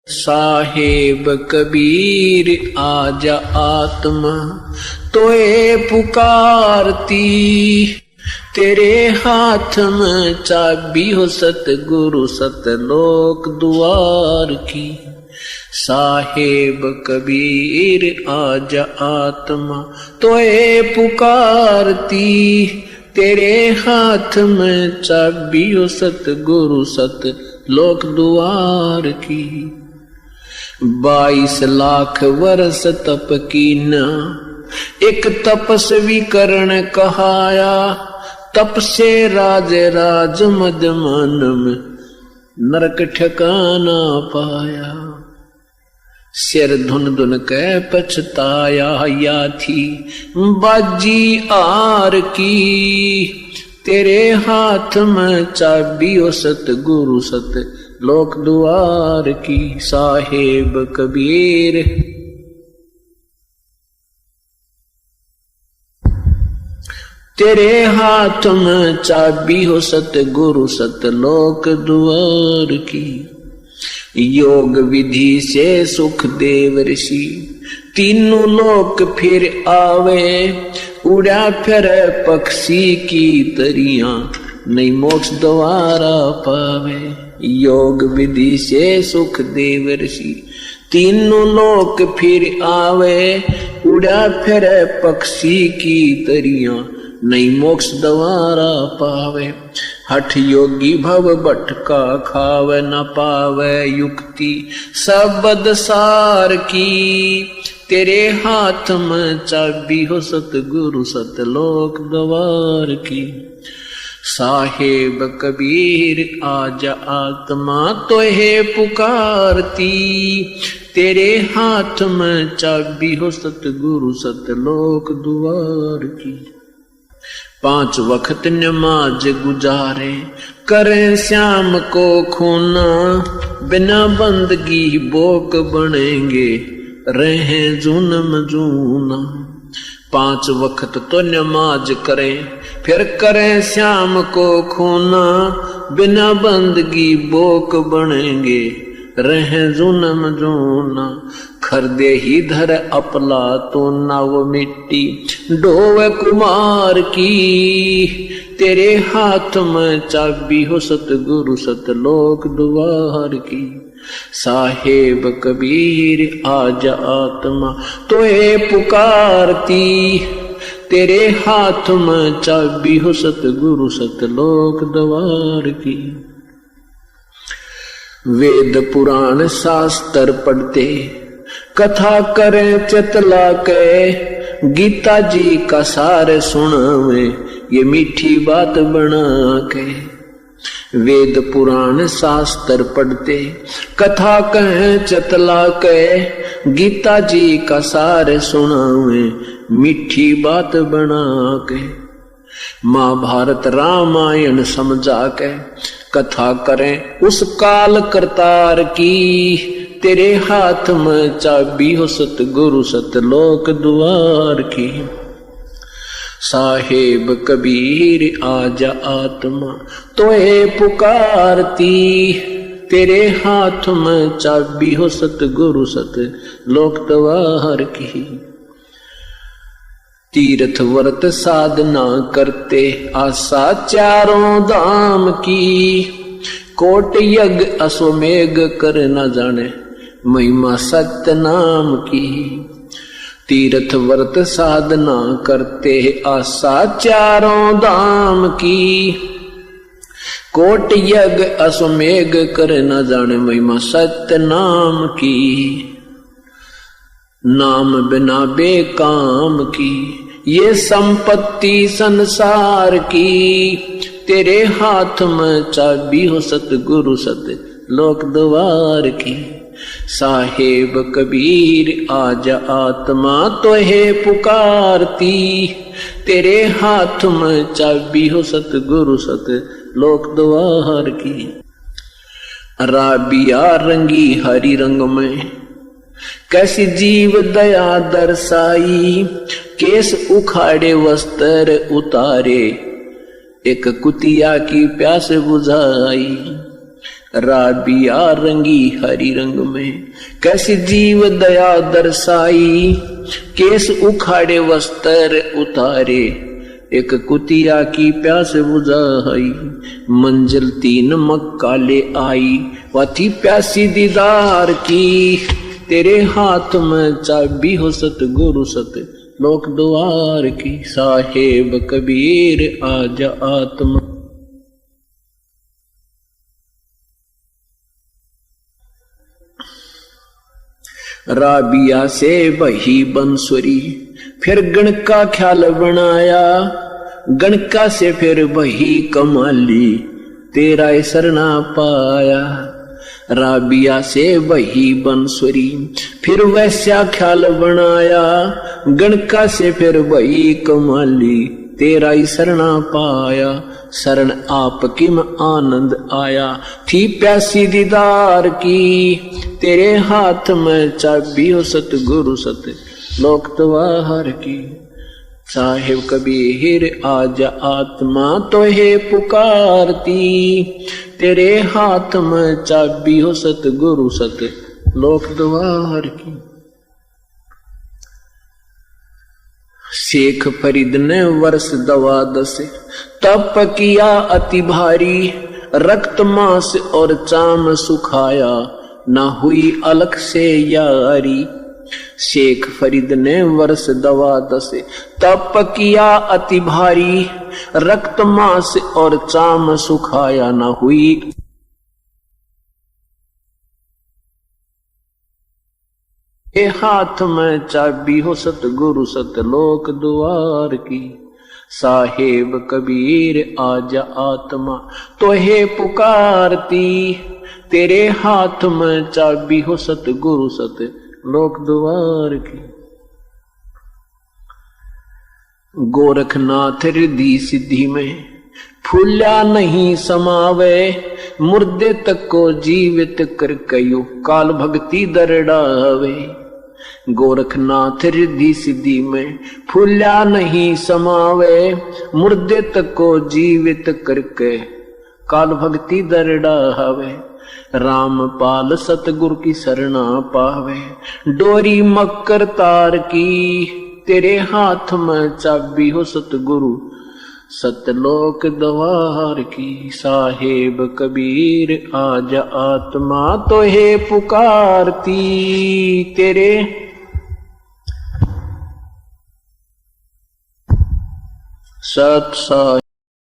साहेब कबीर आजा आत्मा तोए पुकारती, तेरे हाथ में चाबी हो सतगुरु सतलोक द्वार की। साहेब कबीर आजा आत्मा तोए पुकारती, तेरे हाथ में चाबी हो सतगुरु सतलोक द्वार की। 22 लाख वर्ष तप कीना, एक तपस्वी करण कहाया, तप से राज राज मद मन में नरक ठिकाना पाया। सिर धुन धुन के पछताया, या थी बाजी आर की, तेरे हाथ में चाबी हो सतगुरु सत लोक द्वार की। साहेब कबीर तेरे हाथ में चाबी हो सतगुरु सतलोक द्वार की। योग विधि से सुख देव ऋषि, तीनों लोक फिर आवे, उड़ा फिर पक्षी की तरियां, नहीं मोक्ष द्वारा पावे। योग विधि से सुख देव ऋषि, तीनों लोक फिर आवे, उड़ा फिर पक्षी की तरियां, नहीं मोक्ष द्वारा पावे। हठ योगी भव भटका खावे, न पावे युक्ति सबद सार की, तेरे हाथ में चाबी हो सतगुरु सतलोक द्वार की। साहेब कबीर आजा आत्मा तोहे पुकारती, तेरे हाथ में चाबी हो सतगुरु सतलोक द्वार की। 5 वक्त नमाज गुजारे, करें श्याम को खूना, बिना बंदगी बोक बनेंगे, रहें जुनम जूना। 5 वक्त तो नमाज करें, फिर करें श्याम को खूना, बिना बंदगी बोक बनेंगे, रहें जुनम जूना। खरदे ही धर अपला तो ना वो मिट्टी डोवे कुमार की, तेरे हाथ में चाबी हो सतगुरु सतलोक द्वार की। साहेब कबीर आजा आत्मा तोए पुकारती, तेरे हाथ में चाबी हो सतगुरु सतलोक द्वार की। वेद पुराण शास्त्र पढ़ते, कथा करें चतला के, गीता जी का सार सुनावे, ये मीठी बात बना के। वेद पुराण शास्त्र पढ़ते, कथा कहें चतला के, गीता जी का सार सुनावे, मीठी बात बना के। महाभारत रामायण समझा के, कथा करें उस काल करतार की, तेरे हाथ में चाबी हो सतगुरु सतलोक द्वार की। साहेब कबीर आजा आत्मा तोए पुकारती, तेरे हाथ में चाबी हो सतगुरु सतलोक द्वार की। तीर्थ व्रत साधना करते, आशा चारों धाम की, कोट यज्ञ अश्वमेघ कर न जाने, महिमा सत्य नाम की। तीर्थ व्रत साधना करते, आशा चारों धाम की, कोट यज्ञ अश्वमेघ कर न जाने, महिमा सत्य नाम की। नाम बिना बेकाम की, ये संपत्ति संसार की, तेरे हाथ में चाबी हो सतगुरु सतलोक द्वार की। साहेब कबीर आजा आत्मा तोहे पुकारती, तेरे हाथ में चाबी हो सतगुरु सतलोक द्वार की। राबिया रंगी हरि रंग में, कैसी जीव दया दर्शाई, केस उखाड़े वस्त्र उतारे, एक कुतिया की प्यास बुझाई। राबिया रंगी हरी रंग में, कैसी जीव दया दर्शाई, केस उखाड़े वस्त्र उतारे, एक कुतिया की प्यास बुझाई, मंजिल 3 मक्का ले आई, वह थी प्यासी दीदार की, तेरे हाथ में चाबी हो सतगुरु सत लोक द्वार की, साहेब कबीर आजा आत्मा। राबिया से बही बंसुरी, फिर गण का ख्याल बनाया, गणका से फिर बही कमाली, तेरा सरना पाया। राबिया से बही बंसुरी, फिर वैसा ख्याल बनाया, गणका से फिर बही कमाली, तेरा सरना पाया। शरण आपकी में आनंद आया, थी प्यासी दीदार की, तेरे हाथ में चाबी हो सतगुरु सत लोक द्वार की, साहेब कबीर आजा आत्मा तो है पुकारती, तेरे हाथ में चाबी हो सतगुरु सत लोक द्वार की। शेख फरीद ने वर्ष 12 तप किया अति भारी, रक्त मांस और चाम सुखाया, ना हुई अलख से यारी। शेख फरीद ने वर्ष 12 तप किया अति भारी, रक्त मांस और चाम सुखाया, ना हुई हाथ में चाबी हो सतगुरु सतलोक द्वार की, साहेब कबीर आजा आत्मा तो है पुकारती, तेरे हाथ में चाबी हो सतगुरु सत लोक द्वार की। गोरखनाथ रिद्धि सिद्धि में फूल्या नहीं समावे, मुर्दे तक को जीवित कर कयो काल भक्ति दरड़ावे। गोरखनाथ रिद्धि सिद्धि में फूल्या नहीं समावे, मुर्दे तक को जीवित करके काल भक्ति दरड़ावे। रामपाल सतगुरु की शरणा पावे, डोरी मकर तार की, तेरे हाथ में चाबी हो सतगुरु सतलोक द्वार की। साहेब कबीर आजा आत्मा तो है पुकारती, तेरे सत सा